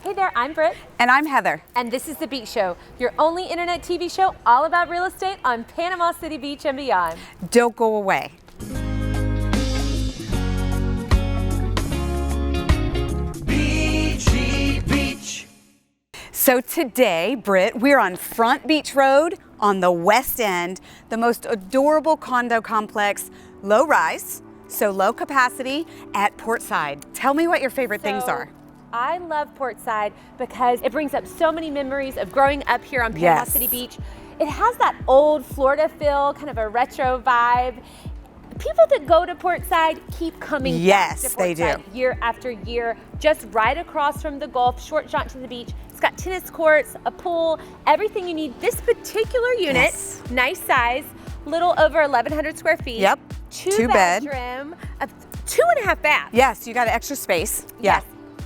Hey there, I'm Britt. And I'm Heather. And this is The Beach Show, your only internet TV show all about real estate on Panama City Beach and beyond. Don't go away. Beachy Beach. So today, Britt, we're on Front Beach Road on the West End, the most adorable condo complex, low rise, so low capacity at Portside. Tell me what your favorite things are. I love Portside because it brings up so many memories of growing up here on Panama City Beach. It has that old Florida feel, kind of a retro vibe. People that go to Portside keep coming back to Portside they do. Year after year, just right across from the Gulf, short jaunt to the beach. It's got tennis courts, a pool, everything you need. This particular unit, nice size, little over 1,100 square feet. Yep, two bedroom, 2.5 baths. Yes, you got extra space. Yes.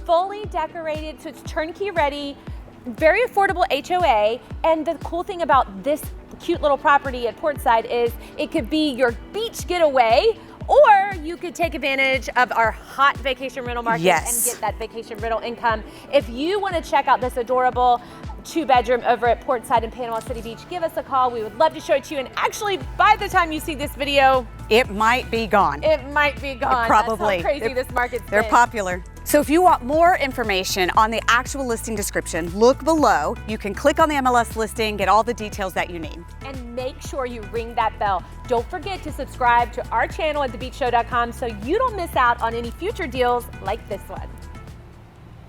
Fully decorated, so it's turnkey ready, very affordable HOA, and the cool thing about this cute little property at Portside is it could be your beach getaway, or you could take advantage of our hot vacation rental market and get that vacation rental income. If you want to check out this adorable 2-bedroom over at Portside in Panama City Beach, give us a call. We would love to show it to you, and actually by the time you see this video, it might be gone. It might be gone. Probably. That's how crazy this market's They're been. popular. So if you want more information on the actual listing description, look below. You can click on the MLS listing, get all the details that you need. And make sure you ring that bell. Don't forget to subscribe to our channel at thebeachshow.com so you don't miss out on any future deals like this one.